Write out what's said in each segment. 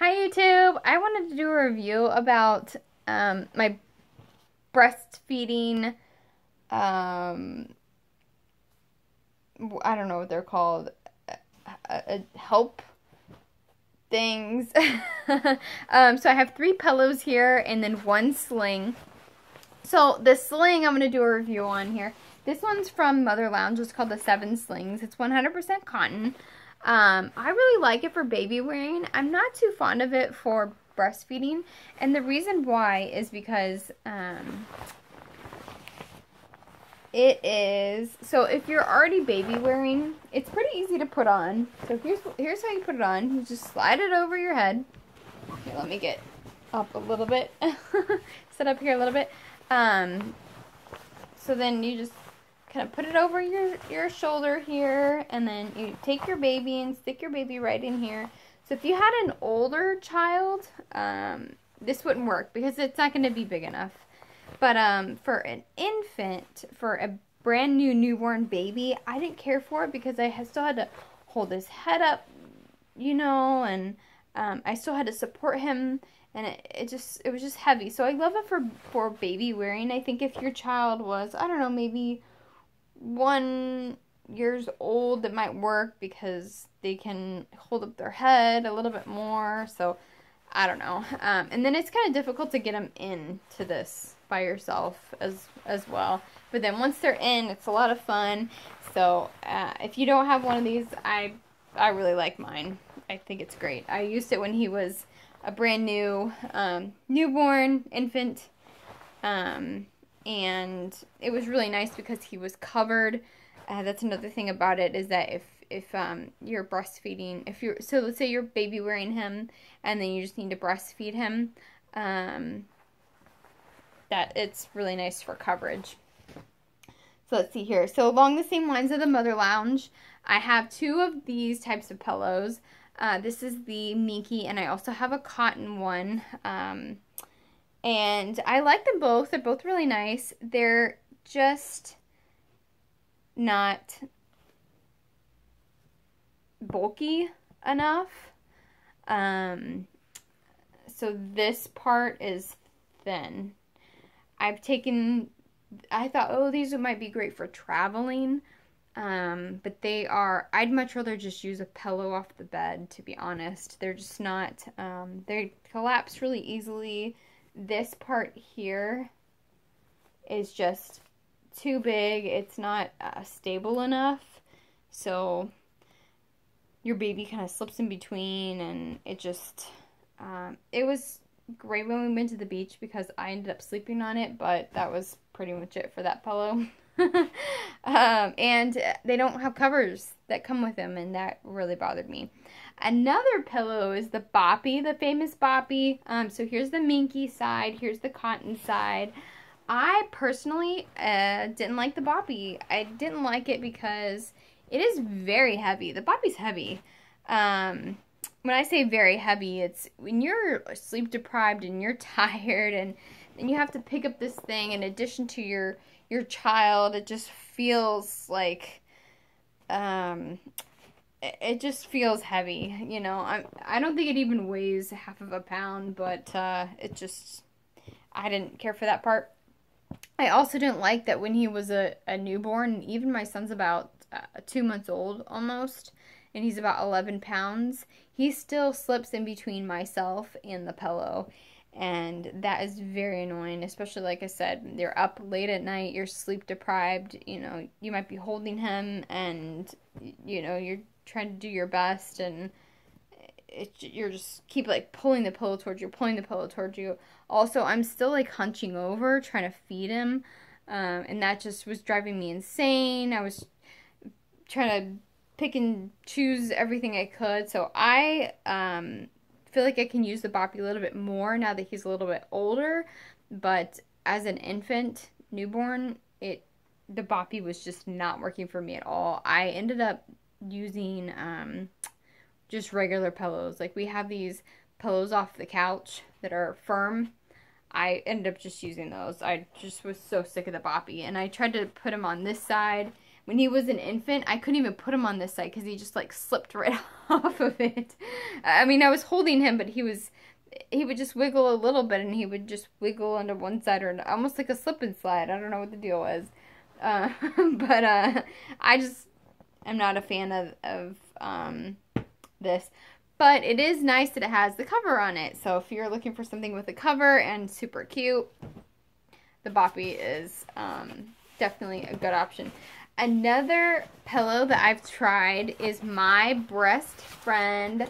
Hi YouTube! I wanted to do a review about my breastfeeding, I don't know what they're called, help things. So I have 3 pillows here and then 1 sling. So the sling I'm going to do a review on here. This one's from Mother Lounge. It's called the 7 Slings. It's 100% cotton. I really like it for baby wearing. I'm not too fond of it for breastfeeding. And the reason why is because so if you're already baby wearing, it's pretty easy to put on. So here's how you put it on. You just slide it over your head. Here, let me get up a little bit. Sit up here a little bit. So then you just kind of put it over your shoulder here, and then you take your baby and stick your baby right in here. So if you had an older child, this wouldn't work because it's not going to be big enough. But for an infant, for a brand new newborn baby, I didn't care for it because I still had to hold his head up, you know, and I still had to support him. And it was just heavy. So I love it for baby wearing. I think if your child was, I don't know, maybe 1 year old, it might work because they can hold up their head a little bit more. So I don't know. And then it's kind of difficult to get them into this by yourself as well. But then once they're in, it's a lot of fun. So if you don't have one of these, I really like mine. I think it's great. I used it when he was a brand new newborn infant, and it was really nice because he was covered. That's another thing about it, is that if you're breastfeeding, so let's say you're baby wearing him and then you just need to breastfeed him, that it's really nice for coverage. So let's see here. So along the same lines of the Mother Lounge, I have 2 of these types of pillows. This is the Minky, and I also have a cotton one. And I like them both. They're both really nice. They're just not bulky enough. So this part is thin. I thought, oh, these might be great for traveling. But I'd much rather just use a pillow off the bed, to be honest. They're just not, they collapse really easily. This part here is just too big. It's not stable enough. So your baby kind of slips in between, and it just, it was great when we went to the beach because I ended up sleeping on it, but that was pretty much it for that pillow. And they don't have covers that come with them, and that really bothered me. Another pillow is the Boppy, the famous Boppy. So here's the Minky side, here's the cotton side. I personally didn't like the Boppy. I didn't like it because it is very heavy. The Boppy's heavy. When I say very heavy, it's when you're sleep deprived and you're tired, and you have to pick up this thing in addition to your child. It just feels like, it just feels heavy, you know. I don't think it even weighs half of a pound, but I didn't care for that part. I also didn't like that when he was a newborn. Even my son's about 2 months old almost, and he's about 11 pounds. He still slips in between myself and the pillow. And that is very annoying, especially, like I said, you're up late at night, you're sleep deprived, you know, you might be holding him, and, you know, you're trying to do your best, and you're just keep, like, pulling the pillow towards you. Also, I'm still, like, hunching over, trying to feed him, and that just was driving me insane. I was trying to pick and choose everything I could, so I, feel like I can use the Boppy a little bit more now that he's a little bit older, but as an infant, newborn, the Boppy was just not working for me at all. I ended up using just regular pillows. Like, we have these pillows off the couch that are firm. I ended up just using those. I just was so sick of the Boppy, and I tried to put him on this side, when he was an infant, I couldn't even put him on this side because he just like slipped right off of it. I mean, I was holding him, but he would just wiggle a little bit, and he would just wiggle onto one side, or almost like a slip and slide. I don't know what the deal was. But I just am not a fan of this. But it is nice that it has the cover on it. So if you're looking for something with a cover and super cute, the Boppy is definitely a good option. Another pillow that I've tried is my Breast Friend.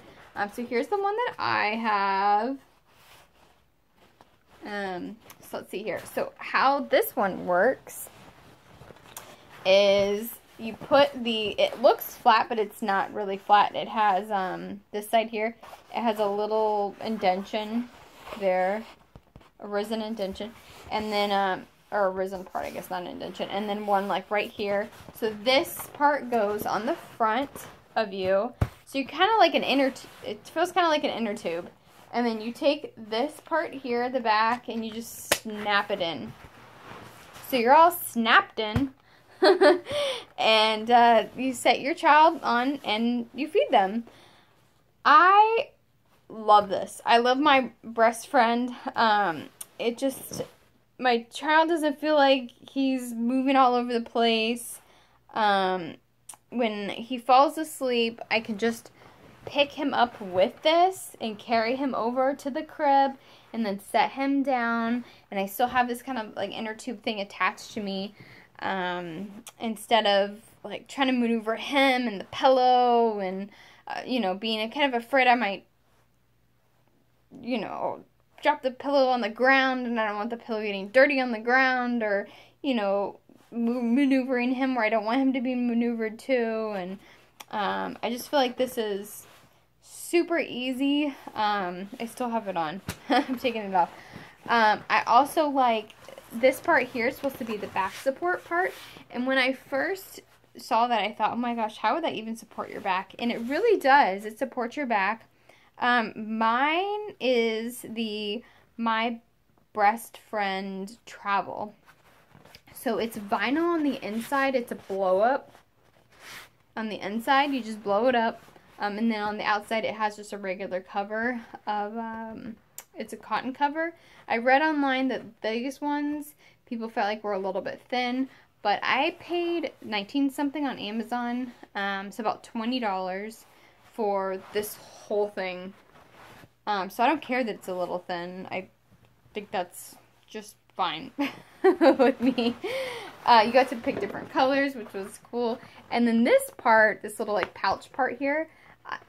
So here's the one that I have. So let's see here. So how this one works is you put it looks flat, but it's not really flat. It has, this side here, it has a little indention there, a risen indention, and then, or a risen part, I guess, not an indention, and then one like right here. So this part goes on the front of you. So you're kind of like an it feels kind of like an inner tube. And then you take this part here, the back, and you just snap it in. So you're all snapped in. And you set your child on and you feed them. I love this. I love my Breast Friend. It just, my child doesn't feel like he's moving all over the place. When he falls asleep, I can just pick him up with this and carry him over to the crib and then set him down, and I still have this kind of like inner tube thing attached to me, instead of like trying to maneuver him and the pillow and you know, being kind of afraid I might, you know, drop the pillow on the ground, and I don't want the pillow getting dirty on the ground, or, you know, maneuvering him where I don't want him to be maneuvered to. And I just feel like this is super easy. I still have it on. I'm taking it off. I also like this part here is supposed to be the back support part. And when I first saw that, I thought, oh my gosh, how would that even support your back? And it really does. It supports your back. Mine is the My Breast Friend Travel. So it's vinyl on the inside. It's a blow up. On the inside, you just blow it up. And then on the outside, it has just a regular cover of, it's a cotton cover. I read online that these ones, people felt like were a little bit thin, but I paid 19 something on Amazon, so about $20 for this whole thing. So I don't care that it's a little thin. I think that's just fine with me. You got to pick different colors, which was cool. And then this part, this little like pouch part here,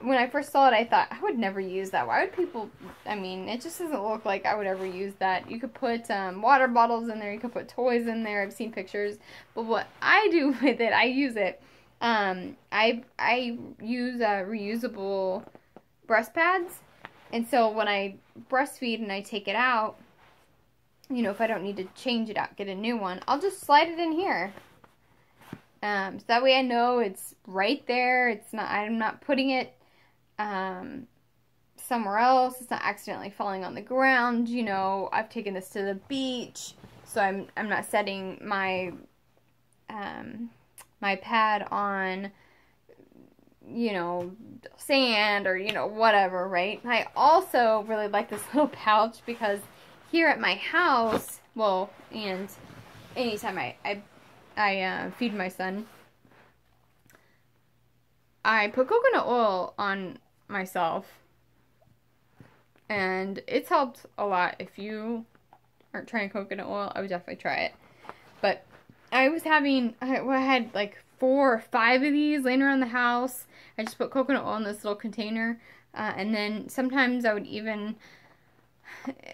when I first saw it, I thought, I would never use that. Why would people, I mean, it just doesn't look like I would ever use that. You could put water bottles in there. You could put toys in there. I've seen pictures. But what I do with it, I use it. I use reusable breast pads. And so when I breastfeed and I take it out, you know, if I don't need to change it out, get a new one, I'll just slide it in here. So that way I know it's right there. It's not, I'm not putting it somewhere else. It's not accidentally falling on the ground. You know, I've taken this to the beach, so I'm not setting my my pad on, you know, sand or, you know, whatever, right? I also really like this little pouch because here at my house, well, and anytime I feed my son, I put coconut oil on myself, and it's helped a lot. If you aren't trying coconut oil, I would definitely try it. But I was having, I had like 4 or 5 of these laying around the house. I just put coconut oil in this little container, and then sometimes I would even,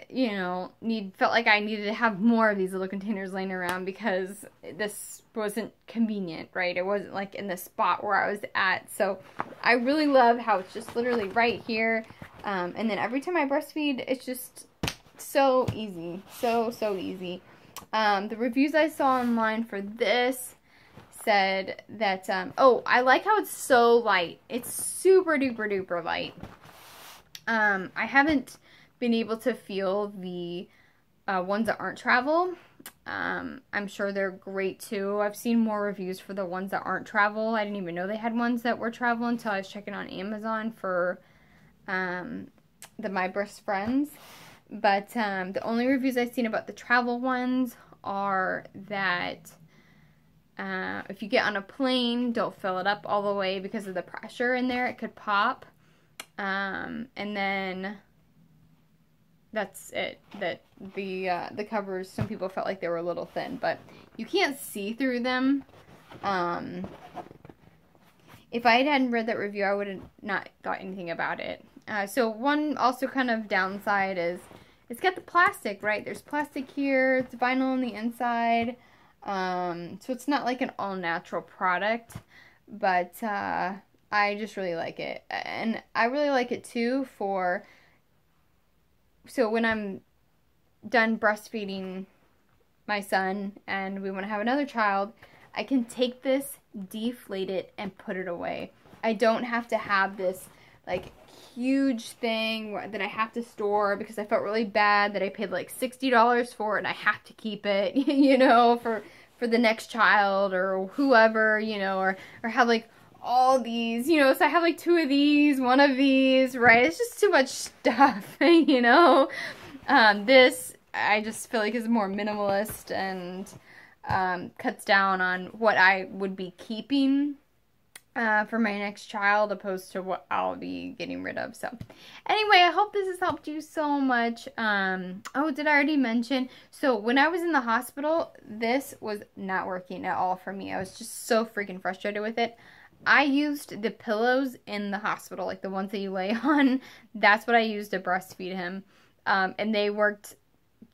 you know, felt like I needed to have more of these little containers laying around because this wasn't convenient, right? It wasn't like in the spot where I was at. So I really love how it's just literally right here. And then every time I breastfeed, it's just so easy. So easy. The reviews I saw online for this said that, oh, I like how it's so light. It's super duper duper light. I haven't been able to feel the ones that aren't travel. I'm sure they're great too. I've seen more reviews for the ones that aren't travel. I didn't even know they had ones that were travel until I was checking on Amazon for the My Breast Friends. But the only reviews I've seen about the travel ones are that if you get on a plane, don't fill it up all the way because of the pressure in there. It could pop. And then that's it. That the covers, some people felt like they were a little thin, but you can't see through them. If I hadn't read that review, I would have not thought anything about it. So one also kind of downside is it's got the plastic, right? There's plastic here. It's vinyl on the inside. So it's not like an all-natural product, but I just really like it. And I really like it too so when I'm done breastfeeding my son and we want to have another child, I can take this, deflate it, and put it away. I don't have to have this like huge thing that I have to store because I felt really bad that I paid like $60 for it and I have to keep it, you know, for the next child or whoever, you know, or have like all these, you know, so I have like 2 of these, 1 of these, right? It's just too much stuff, you know. This I just feel like is more minimalist and cuts down on what I would be keeping for my next child opposed to what I'll be getting rid of. So anyway, I hope this has helped you so much. Oh, did I already mention? So when I was in the hospital, this was not working at all for me. I was just so freaking frustrated with it. I used the pillows in the hospital, like the ones that you lay on. That's what I used to breastfeed him. And they worked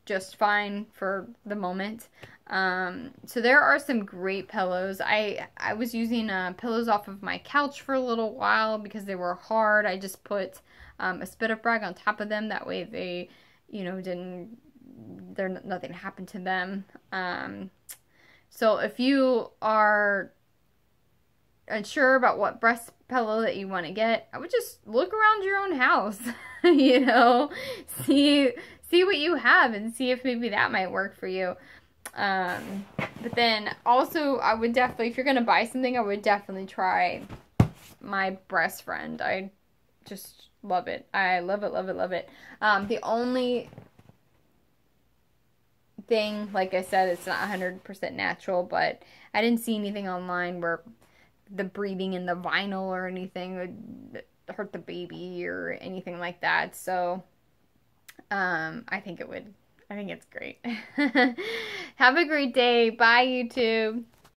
just fine for the moment. So there are some great pillows. I was using pillows off of my couch for a little while because they were hard. I just put a spit-up rag on top of them. That way they, you know, nothing happened to them. So if you are unsure about what breast pillow that you want to get, I would just look around your own house, you know, see what you have and see if maybe that might work for you. But then also I would definitely, if you're going to buy something, I would definitely try my Breast Friend. I just love it. I love it, love it, love it. The only thing, like I said, it's not 100% natural, but I didn't see anything online where the breathing in the vinyl or anything would hurt the baby or anything like that. So I think it would. I think it's great. Have a great day. Bye, YouTube.